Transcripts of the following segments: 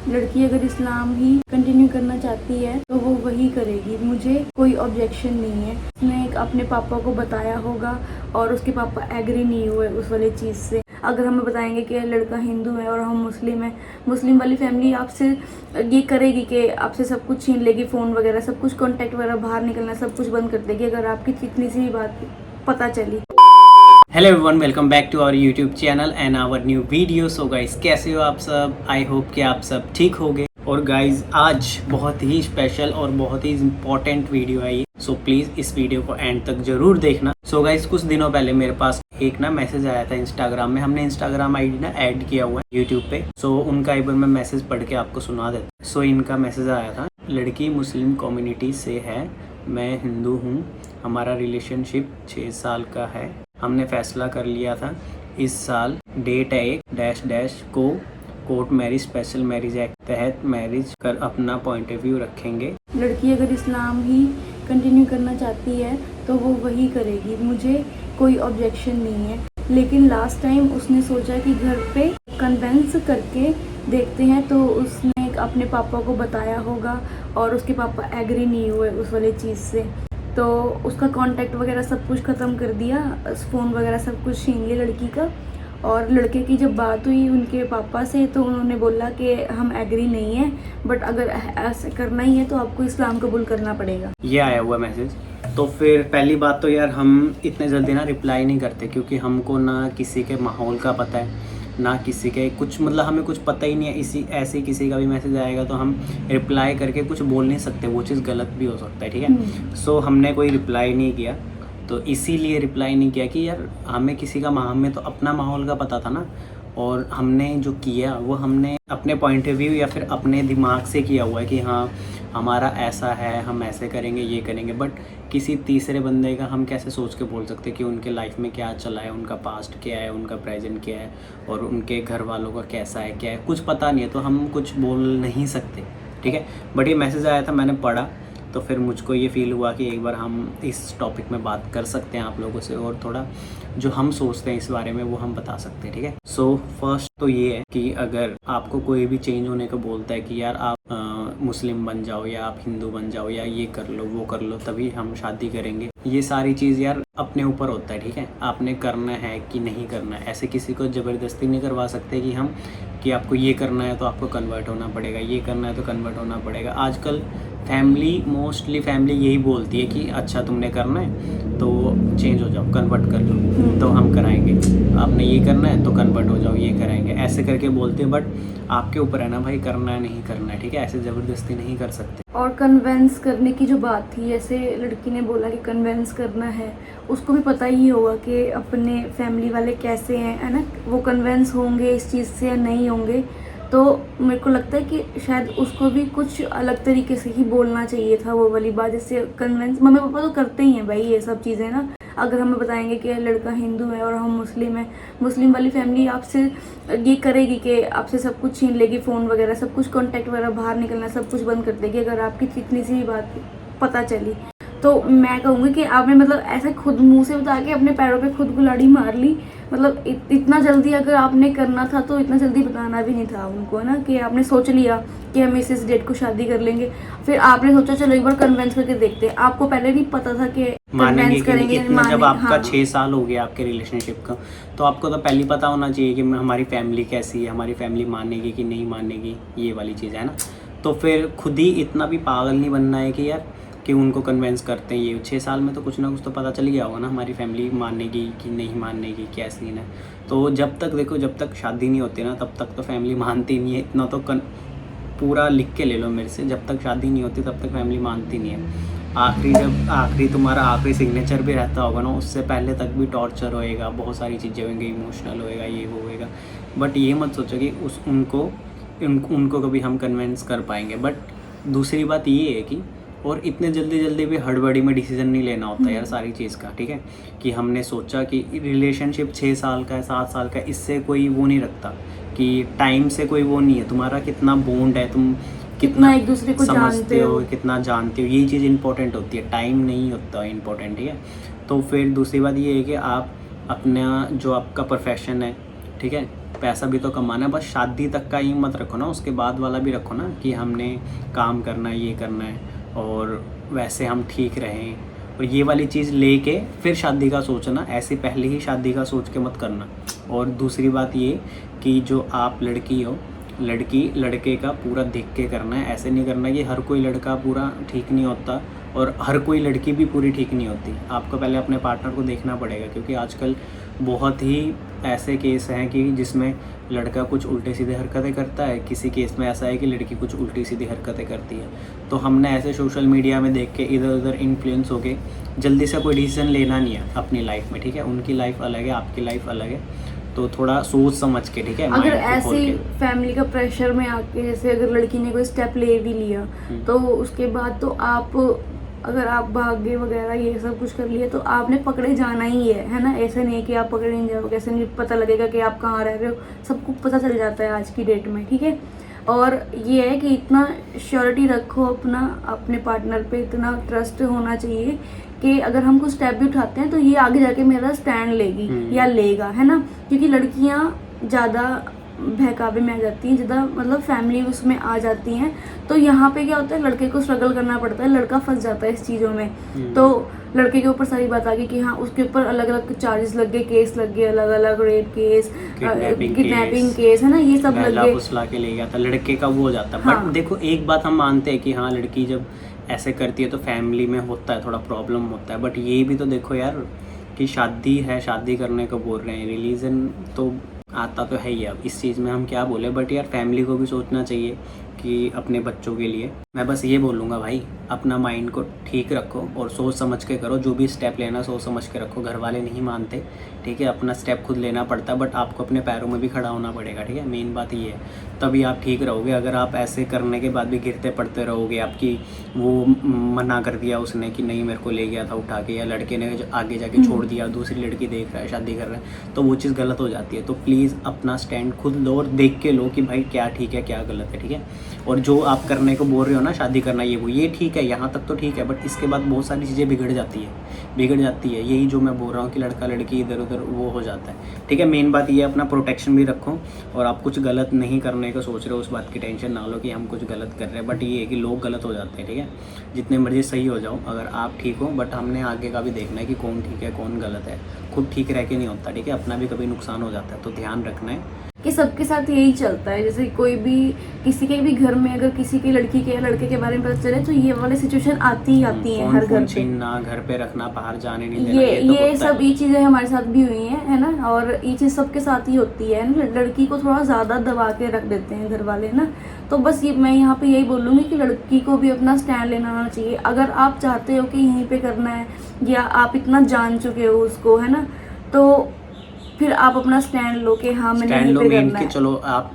लड़की अगर इस्लाम ही कंटिन्यू करना चाहती है तो वो वही करेगी, मुझे कोई ऑब्जेक्शन नहीं है। उसने अपने पापा को बताया होगा और उसके पापा एग्री नहीं हुए उस वाली चीज़ से। अगर हमें बताएंगे कि लड़का हिंदू है और हम मुस्लिम हैं, मुस्लिम वाली फैमिली आपसे ये करेगी कि आपसे सब कुछ छीन लेगी, फ़ोन वगैरह सब कुछ, कॉन्टैक्ट वगैरह, बाहर निकलना सब कुछ बंद कर देगी अगर आपकी इतनी सी भी बात पता चली। Hello everyone, welcome back to our YouTube channel and our new video. So guys, कैसे हो आप सब? आई होप कि आप सब ठीक होगे। और गाइस, आज बहुत ही स्पेशल और बहुत ही इम्पोर्टेंट वीडियो है ये। सो प्लीज़ इस वीडियो को एंड तक जरूर देखना। सो गाइस, कुछ दिनों पहले मेरे पास एक ना मैसेज आया था इंस्टाग्राम में। हमने इंस्टाग्राम आईडी ना ऐड किया हुआ है यूट्यूब पे। सो उनका एक बार मैं मैसेज पढ़ के आपको सुना देता। सो इनका मैसेज आया था, लड़की मुस्लिम कम्युनिटी से है, मैं हिंदू हूँ, हमारा रिलेशनशिप 6 साल का है। हमने फैसला कर लिया था इस साल डेट है एक डैश डैश को court marriage special marriage act तहत मैरिज कर अपना पॉइंट ऑफ व्यू रखेंगे। लड़की अगर इस्लाम ही कंटिन्यू करना चाहती है तो वो वही करेगी, मुझे कोई ऑब्जेक्शन नहीं है। लेकिन लास्ट टाइम उसने सोचा कि घर पे कन्वेंस करके देखते हैं, तो उसने अपने पापा को बताया होगा और उसके पापा एग्री नहीं हुए उस वाली चीज़ से। तो उसका कांटेक्ट वगैरह सब कुछ ख़त्म कर दिया, फ़ोन वगैरह सब कुछ छीन लिया लड़की का। और लड़के की जब बात हुई उनके पापा से तो उन्होंने बोला कि हम एग्री नहीं है, बट अगर ऐसा करना ही है तो आपको इस्लाम कबूल करना पड़ेगा। ये आया हुआ मैसेज। तो फिर पहली बात तो यार, हम इतने जल्दी ना रिप्लाई नहीं करते, क्योंकि हमको ना किसी के माहौल का पता है ना किसी के कुछ, मतलब हमें कुछ पता ही नहीं है। इसी ऐसे किसी का भी मैसेज आएगा तो हम रिप्लाई करके कुछ बोल नहीं सकते, वो चीज़ गलत भी हो सकता है, ठीक है। सो हमने कोई रिप्लाई नहीं किया, तो इसीलिए रिप्लाई नहीं किया कि यार हमें किसी का हमें तो अपना माहौल का पता था ना। और हमने जो किया वो हमने अपने पॉइंट ऑफ व्यू या फिर अपने दिमाग से किया हुआ है कि हाँ हमारा ऐसा है, हम ऐसे करेंगे, ये करेंगे। बट किसी तीसरे बंदे का हम कैसे सोच के बोल सकते कि उनके लाइफ में क्या चला है, उनका पास्ट क्या है, उनका प्रेजेंट क्या है, और उनके घर वालों का कैसा है, क्या है, कुछ पता नहीं है, तो हम कुछ बोल नहीं सकते, ठीक है। बट ये मैसेज आया था, मैंने पढ़ा, तो फिर मुझको ये फ़ील हुआ कि एक बार हम इस टॉपिक में बात कर सकते हैं आप लोगों से, और थोड़ा जो हम सोचते हैं इस बारे में वो हम बता सकते हैं, ठीक है। सो फर्स्ट तो ये है कि अगर आपको कोई भी चेंज होने को बोलता है कि यार आप मुस्लिम बन जाओ या आप हिंदू बन जाओ या ये कर लो वो कर लो तभी हम शादी करेंगे, ये सारी चीज़ यार अपने ऊपर होता है, ठीक है। आपने करना है कि नहीं करना है, ऐसे किसी को ज़बरदस्ती नहीं करवा सकते कि हम कि आपको ये करना है तो आपको कन्वर्ट होना पड़ेगा, ये करना है तो कन्वर्ट होना पड़ेगा। आजकल फैमिली, मोस्टली फैमिली यही बोलती है कि अच्छा तुमने करना है तो चेंज हो जाओ, कन्वर्ट कर लो, तो हम कराएंगे। आपने ये करना है तो कन्वर्ट हो जाओ, ये कराएंगे, ऐसे करके बोलते हैं। बट आपके ऊपर है ना भाई, करना है नहीं करना है, ठीक है। ऐसे ज़बरदस्ती नहीं कर सकते। और कन्वेंस करने की जो बात थी, जैसे लड़की ने बोला कि कन्वेंस करना है, उसको भी पता ही होगा कि अपने फैमिली वाले कैसे हैं, है ना, वो कन्वेंस होंगे इस चीज़ से या नहीं होंगे। तो मेरे को लगता है कि शायद उसको भी कुछ अलग तरीके से ही बोलना चाहिए था वो वाली बात। जैसे कन्वेंस मम्मी पापा तो करते ही हैं भाई ये सब चीज़ें ना। अगर हमें बताएंगे कि लड़का हिंदू है और हम मुस्लिम हैं, मुस्लिम वाली फैमिली आपसे ये करेगी कि आपसे सब कुछ छीन लेगी, फ़ोन वगैरह सब कुछ, कॉन्टैक्ट वगैरह, बाहर निकलना सब कुछ बंद कर देगी अगर आपकी इतनी सी भी बात पता चली। तो मैं कहूँगी कि आपने मतलब ऐसे खुद मुंह से बता के अपने पैरों पे खुद कुल्हाड़ी मार ली। मतलब इतना जल्दी अगर आपने करना था तो इतना जल्दी बताना भी नहीं था उनको, ना, कि आपने सोच लिया कि हम इस डेट को शादी कर लेंगे, फिर आपने सोचा चलो एक बार कन्वेंस करके देखते हैं। आपको पहले नहीं पता था कि मानेंगे कि नहीं, इतना जब आपका हाँ। 6 साल हो गया आपके रिलेशनशिप का, तो आपको तो पहले पता होना चाहिए कि हमारी फैमिली कैसी है, हमारी फैमिली मानेगी कि नहीं मानेगी, ये वाली चीज़ है ना। तो फिर खुद ही इतना भी पागल नहीं बनना है कि यार कि उनको कन्वेंस करते हैं। ये 6 साल में तो कुछ ना कुछ तो पता चल गया होगा ना, हमारी फैमिली मानेगी कि नहीं मानेगी, क्या सीन है। तो जब तक देखो, जब तक शादी नहीं होती ना तब तक तो फैमिली मानती नहीं है। इतना तो पूरा लिख के ले लो मेरे से, जब तक शादी नहीं होती तब तक फैमिली मानती नहीं है। आखिरी तुम्हारा आखिरी सिग्नेचर भी रहता होगा ना, उससे पहले तक भी टॉर्चर होएगा, बहुत सारी चीज़ें होंगी, इमोशनल होएगा, ये वो होएगा। बट ये मत सोचो कि उनको कभी हम कन्विंस कर पाएंगे। बट दूसरी बात ये है कि और इतने जल्दी भी हड़बड़ी में डिसीजन नहीं लेना होता यार सारी चीज़ का, ठीक है। कि हमने सोचा कि रिलेशनशिप 6 साल का है, 7 साल का है, इससे कोई वो नहीं रखता कि टाइम से कोई वो नहीं है। तुम्हारा कितना बॉन्ड है, तुम कितना एक दूसरे को समझते हो, कितना जानते हो, ये चीज़ इंपॉर्टेंट होती है, टाइम नहीं होता इंपॉर्टेंट, ठीक है। तो फिर दूसरी बात ये है कि आप अपना जो आपका प्रोफेशन है, ठीक है, पैसा भी तो कमाना है, बस शादी तक का ही मत रखो ना, उसके बाद वाला भी रखो ना कि हमने काम करना है, ये करना है और वैसे हम ठीक रहें, और ये वाली चीज़ लेके फिर शादी का सोचना, ऐसे पहले ही शादी का सोच के मत करना। और दूसरी बात ये कि जो आप लड़की हो, लड़की लड़के का पूरा देख के करना है, ऐसे नहीं करना कि हर कोई लड़का पूरा ठीक नहीं होता और हर कोई लड़की भी पूरी ठीक नहीं होती। आपको पहले अपने पार्टनर को देखना पड़ेगा, क्योंकि आजकल बहुत ही ऐसे केस हैं कि जिसमें लड़का कुछ उल्टे सीधे हरकतें करता है, किसी केस में ऐसा है कि लड़की कुछ उल्टी सीधी हरकतें करती है। तो हमने ऐसे सोशल मीडिया में देख के इधर उधर इन्फ्लुएंस होके जल्दी से कोई डिसीजन लेना नहीं है अपनी लाइफ में, ठीक है। उनकी लाइफ अलग है, आपकी लाइफ अलग है, तो थोड़ा सोच समझ के, ठीक है। अगर mind को खोल ऐसे के। फैमिली का प्रेशर में आके, जैसे अगर लड़की ने कोई स्टेप ले भी लिया तो उसके बाद तो आप, अगर आप भागे वगैरह ये सब कुछ कर लिए तो आपने पकड़े जाना ही है ना। ऐसे नहीं कि आप पकड़े नहीं जाओगे, ऐसे नहीं पता लगेगा कि आप कहाँ रह रहे हो, सबको पता चल जाता है आज की डेट में, ठीक है। और ये है कि इतना श्योरिटी रखो अपने पार्टनर पे, इतना ट्रस्ट होना चाहिए कि अगर हम कुछ स्टेप भी उठाते हैं तो ये आगे जाके मेरा स्टैंड लेगी या लेगा, है ना। क्योंकि लड़कियां ज़्यादा बहकावे में आ जाती हैं, ज़्यादा मतलब फैमिली उसमें आ जाती हैं, तो यहाँ पे क्या होता है, लड़के को स्ट्रगल करना पड़ता है, लड़का फंस जाता है इस चीज़ों में। तो लड़के के ऊपर सारी बात आ गई कि हाँ उसके ऊपर अलग अलग चार्जेस लग गए, केस लग गए, अलग अलग रेप केस, किडनैपिंग केस, है ना, ये सब लग गए। फुसला के ले गया था लड़के का, वो हो जाता है। बट देखो एक बात हम मानते हैं कि हाँ लड़की जब ऐसे करती है तो फैमिली में होता है, थोड़ा प्रॉब्लम होता है। बट ये भी तो देखो यार कि शादी है, शादी करने को बोल रहे हैं, रिलीजन तो आता तो है ही। अब इस चीज़ में हम क्या बोले, बट यार फैमिली को भी सोचना चाहिए कि अपने बच्चों के लिए। मैं बस ये बोलूँगा भाई, अपना माइंड को ठीक रखो और सोच समझ के करो, जो भी स्टेप लेना सोच समझ के रखो। घर वाले नहीं मानते, ठीक है, अपना स्टेप खुद लेना पड़ता है, बट आपको अपने पैरों में भी खड़ा होना पड़ेगा, ठीक है। मेन बात ये है, तभी आप ठीक रहोगे। अगर आप ऐसे करने के बाद भी गिरते पड़ते रहोगे, आपकी वो मना कर दिया उसने कि नहीं मेरे को ले गया था उठा के, या लड़के ने आगे जाके छोड़ दिया, दूसरी लड़की देख रहा है, शादी कर रहा है, तो वो चीज़ गलत हो जाती है। तो प्लीज़ अपना स्टैंड खुद लो और देख के लो कि भाई क्या ठीक है क्या गलत है, ठीक है। और जो आप करने को बोल रहे हो ना, शादी करना, ये ठीक है, यहाँ तक तो ठीक है, बट इसके बाद बहुत सारी चीज़ें बिगड़ जाती है। यही जो मैं बोल रहा हूँ कि लड़का लड़की इधर उधर वो हो जाता है, ठीक है। मेन बात ये है, अपना प्रोटेक्शन भी रखो, और आप कुछ गलत नहीं करने को सोच रहे हो उस बात की टेंशन ना लो कि हम कुछ गलत कर रहे हैं। बट ये है कि लोग गलत हो जाते हैं, ठीक है। जितने मर्जी सही हो जाओ, अगर आप ठीक हो, बट हमने आगे का भी देखना है कि कौन ठीक है कौन गलत है। खुद ठीक रह के नहीं होता, ठीक है, अपना भी कभी नुकसान हो जाता है, तो ध्यान रखना है कि सबके साथ यही चलता है। जैसे कोई भी किसी के भी घर में अगर किसी की लड़की के या लड़के के बारे में पता चले तो ये वाली सिचुएशन आती ही आती है हर घर पे। छीनना, घर पे रखना, बाहर जाने नहीं देना, ये सब ये चीजें हमारे साथ भी हुई हैं, है ना। और ये चीज सबके साथ ही होती है ना, लड़की को थोड़ा ज्यादा दबा के रख देते हैं घर वाले ना। तो बस ये मैं यहाँ पे यही बोलूंगी कि लड़की को भी अपना स्टैंड लेना आना चाहिए। अगर आप चाहते हो कि यहीं पे करना है, या आप इतना जान चुके हो उसको, है ना, तो फिर आप अपना स्टैंड लो कि हाँ मैंने यहीं पे करना है। चलो आप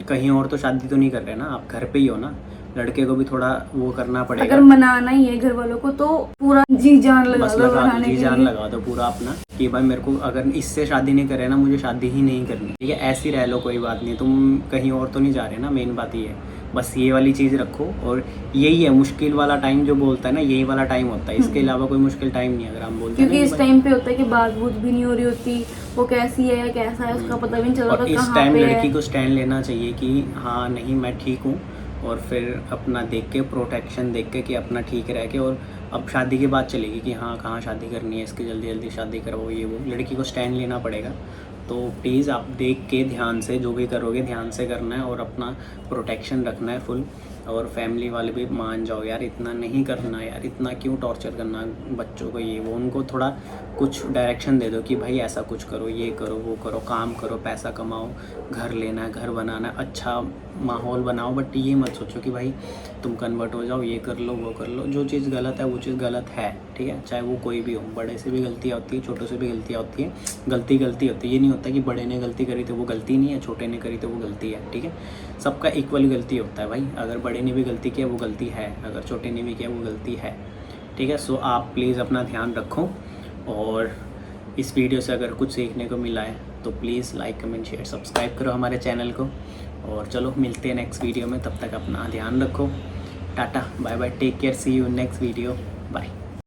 कहीं और तो शादी तो नहीं कर रहे ना, आप घर पे ही हो ना, लड़के को भी थोड़ा वो करना पड़ेगा। अगर मनाना ही है घर वालों को तो पूरा जी जान लगा दो पूरा अपना कि भाई मेरे को अगर इससे शादी नहीं करे ना, मुझे शादी ही नहीं करनी, ठीक है। ऐसी रह लो, कोई बात नहीं, तुम कहीं और तो नहीं जा रहे ना। मेन बात ये है, बस ये वाली चीज़ रखो। और यही है मुश्किल वाला टाइम जो बोलता है ना, यही वाला टाइम होता है, इसके अलावा कोई मुश्किल टाइम नहीं है। अगर हम बोलते हैं क्योंकि इस टाइम पे होता है कि बात बूत भी नहीं हो रही होती, वो कैसी है या कैसा है उसका पता भी नहीं चल रहा। और इस टाइम लड़की को स्टैंड लेना चाहिए कि हाँ नहीं मैं ठीक हूँ, और फिर अपना देख के, प्रोटेक्शन देख के कि अपना ठीक रह के, और अब शादी की बात चलेगी कि हाँ कहाँ शादी करनी है, इसकी जल्दी जल्दी शादी करवाओ, ये वो। लड़की को स्टैंड लेना पड़ेगा, तो प्लीज़ आप देख के ध्यान से जो भी करोगे ध्यान से करना है, और अपना प्रोटेक्शन रखना है फुल। और फैमिली वाले भी मान जाओ यार, इतना नहीं करना यार, इतना क्यों टॉर्चर करना बच्चों को, ये वो। उनको थोड़ा कुछ डायरेक्शन दे दो कि भाई ऐसा कुछ करो, ये करो, वो करो, काम करो, पैसा कमाओ, घर लेना है, घर बनाना है, अच्छा माहौल बनाओ। बट ये मत सोचो कि भाई तुम कन्वर्ट हो जाओ, ये कर लो वो कर लो। जो चीज़ गलत है वो चीज़ गलत है, ठीक है। चाहे वो कोई भी हो, बड़े से भी गलतियाँ होती है, छोटों से भी गलतियाँ होती है। गलती होती है, ये नहीं होता कि बड़े ने गलती करी तो वो गलती नहीं है, छोटे ने करी तो वो गलती है, ठीक है। सबका इक्वल गलती होता है भाई। अगर बड़े ने भी गलती किया वो गलती है, अगर छोटे ने भी किया वो गलती है, ठीक है। सो आप प्लीज़ अपना ध्यान रखो, और इस वीडियो से अगर कुछ सीखने को मिला है तो please like comment share subscribe करो हमारे चैनल को। और चलो मिलते हैं नेक्स्ट वीडियो में, तब तक अपना ध्यान रखो। Tata bye bye, take care, see you next video, bye.